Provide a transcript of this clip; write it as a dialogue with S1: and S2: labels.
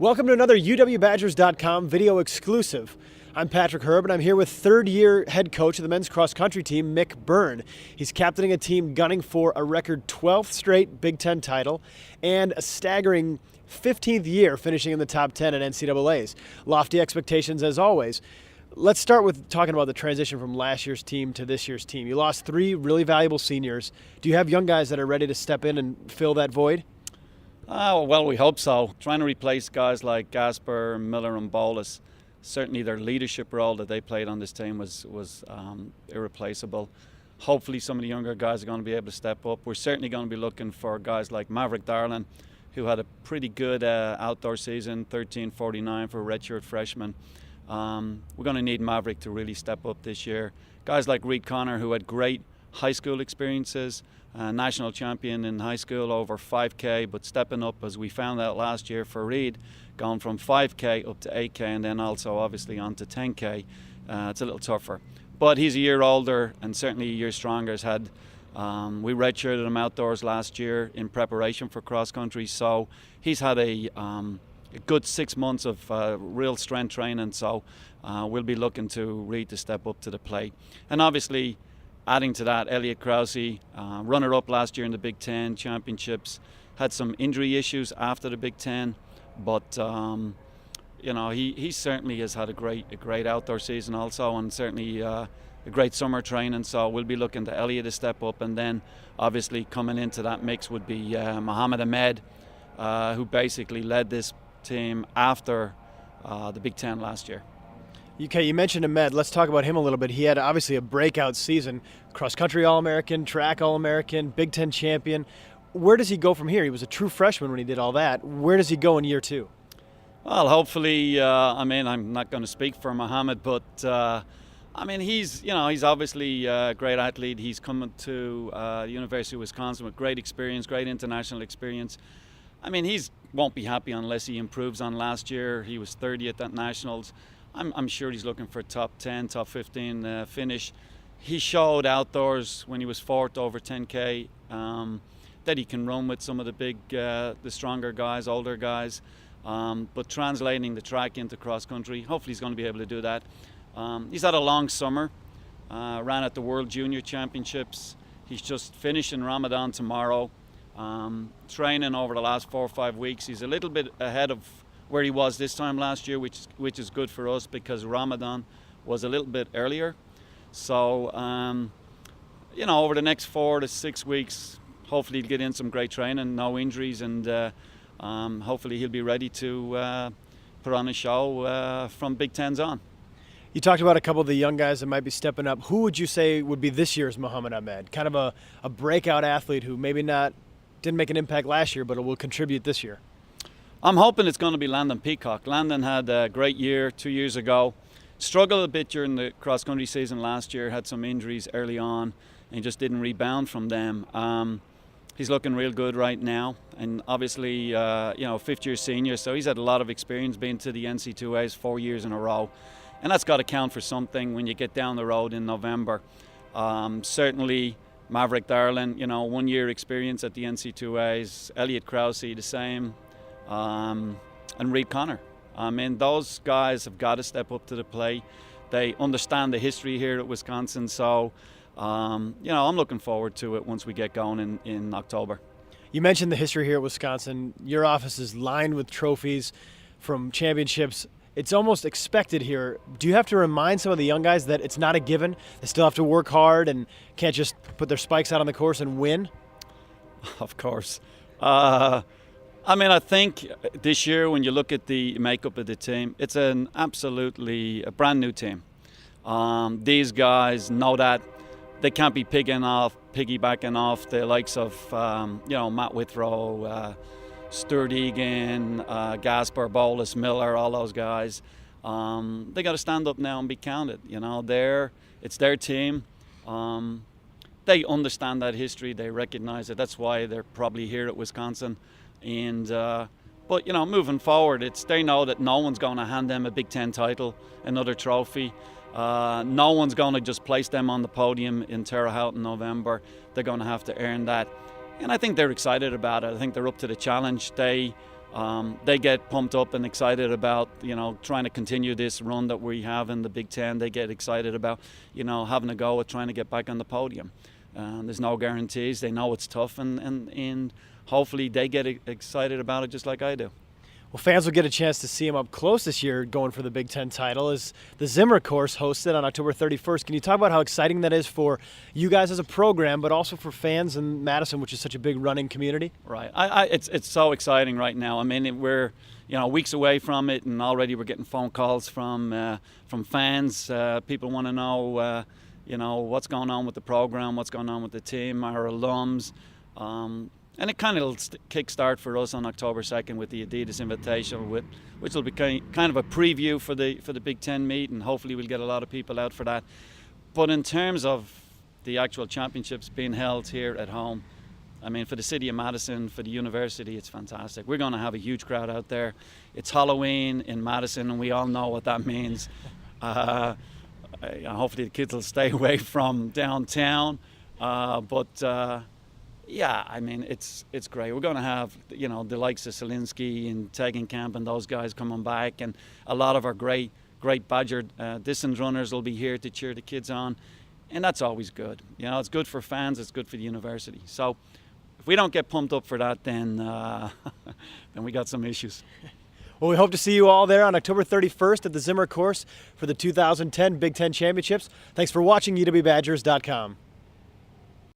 S1: Welcome to another UWBadgers.com video exclusive. I'm Patrick Herb, and I'm here with third-year head coach of the men's cross-country team, Mick Byrne. He's captaining a team gunning for a record 12th straight Big Ten title and a staggering 15th year finishing in the top 10 at NCAAs. Lofty expectations as always. Let's start with talking about the transition from last year's team to this year's team. You lost three really valuable seniors. Do you have young guys that are ready to step in and fill that void?
S2: Well, we hope so. Trying to replace guys like Gasper, Miller and Bolus, certainly their leadership role that they played on this team was irreplaceable. Hopefully some of the younger guys are going to be able to step up. We're certainly going to be looking for guys like Maverick Darlin, who had a pretty good outdoor season, 13.49 for a redshirt freshman. We're going to need Maverick to really step up this year. Guys like Reed Connor, who had great high school experiences, national champion in high school over 5K, but stepping up, as we found out last year for Reed, going from 5K up to 8K and then also obviously on to 10K. It's a little tougher. But he's a year older and certainly a year stronger. We redshirted him outdoors last year in preparation for cross country, so he's had a good 6 months of real strength training, so we'll be looking to Reed to step up to the plate. And obviously, adding to that, Elliot Krause, runner-up last year in the Big Ten championships, had some injury issues after the Big Ten, but he certainly has had a great outdoor season also, and certainly a great summer training. So we'll be looking to Elliot to step up, and then obviously coming into that mix would be Mohammed Ahmed, who basically led this team after the Big Ten last year.
S1: Okay, you mentioned Ahmed. Let's talk about him a little bit. He had obviously a breakout season. Cross-country All-American, track All-American, Big Ten champion. Where does he go from here? He was a true freshman when he did all that. Where does he go in year two?
S2: Well, hopefully, I'm not going to speak for Mohammed, but he's obviously a great athlete. He's coming to the University of Wisconsin with great experience, great international experience. He won't be happy unless he improves on last year. He was 30th at Nationals. I'm sure he's looking for a top 10, top 15 finish. He showed outdoors when he was fourth over 10K that he can run with some of the stronger guys, older guys. But translating the track into cross country, hopefully he's going to be able to do that. He's had a long summer, ran at the World Junior Championships. He's just finishing Ramadan tomorrow. Training over the last 4 or 5 weeks. He's a little bit ahead of where he was this time last year, which is good for us because Ramadan was a little bit earlier. So, over the next 4 to 6 weeks, hopefully he'll get in some great training, no injuries, and hopefully he'll be ready to put on a show from Big Tens on.
S1: You talked about a couple of the young guys that might be stepping up. Who would you say would be this year's Mohammed Ahmed? Kind of a breakout athlete who maybe didn't make an impact last year, but will contribute this year.
S2: I'm hoping it's going to be Landon Peacock. Landon had a great year 2 years ago. Struggled a bit during the cross-country season last year, had some injuries early on, and he just didn't rebound from them. He's looking real good right now, and obviously, fifth-year senior, so he's had a lot of experience being to the NC2As 4 years in a row, and that's got to count for something when you get down the road in November. Certainly, Maverick Darlin, 1 year experience at the NC2As, Elliot Krause, the same. And Reed Connor. Those guys have got to step up to the plate. They understand the history here at Wisconsin, so I'm looking forward to it once we get going in October.
S1: You mentioned the history here at Wisconsin. Your office is lined with trophies from championships. It's almost expected here. Do you have to remind some of the young guys that it's not a given? They still have to work hard and can't just put their spikes out on the course and win?
S2: Of course. I think this year when you look at the makeup of the team, it's a brand new team. These guys know that they can't be piggybacking off the likes of Matt Withrow, Stuart Egan, Gasper, Bolus, Miller, all those guys. They got to stand up now and be counted. It's their team. They understand that history. They recognize it. That's why they're probably here at Wisconsin. But moving forward, they know that no one's going to hand them a Big Ten title, another trophy. No one's going to just place them on the podium in Terre Haute in November. They're going to have to earn that. And I think they're excited about it. I think they're up to the challenge. They They get pumped up and excited about, trying to continue this run that we have in the Big Ten. They get excited about, having a go at trying to get back on the podium. There's no guarantees. They know it's tough, and hopefully they get excited about it just like I do.
S1: Well, fans will get a chance to see him up close this year going for the Big Ten title as the Zimmer course hosted on October 31st. Can you talk about how exciting that is for you guys as a program, but also for fans in Madison, which is such a big running community?
S2: Right. It's so exciting right now. I mean, we're weeks away from it, and already we're getting phone calls from fans. People want to know what's going on with the program, what's going on with the team, our alums. And it kind of kickstart for us on October 2nd with the Adidas Invitation, which will be kind of a preview for the Big Ten meet, and hopefully we'll get a lot of people out for that. But in terms of the actual championships being held here at home, I mean, for the city of Madison, for the university, it's fantastic. We're going to have a huge crowd out there. It's Halloween in Madison, and we all know what that means. Hopefully the kids will stay away from downtown, yeah, I mean, it's great. We're going to have, the likes of Zielinski and Tegenkamp and those guys coming back, and a lot of our great Badger distance runners will be here to cheer the kids on, and that's always good. It's good for fans, it's good for the university. So if we don't get pumped up for that, then then we got some issues.
S1: Well, we hope to see you all there on October 31st at the Zimmer course for the 2010 Big Ten Championships. Thanks for watching UWBadgers.com.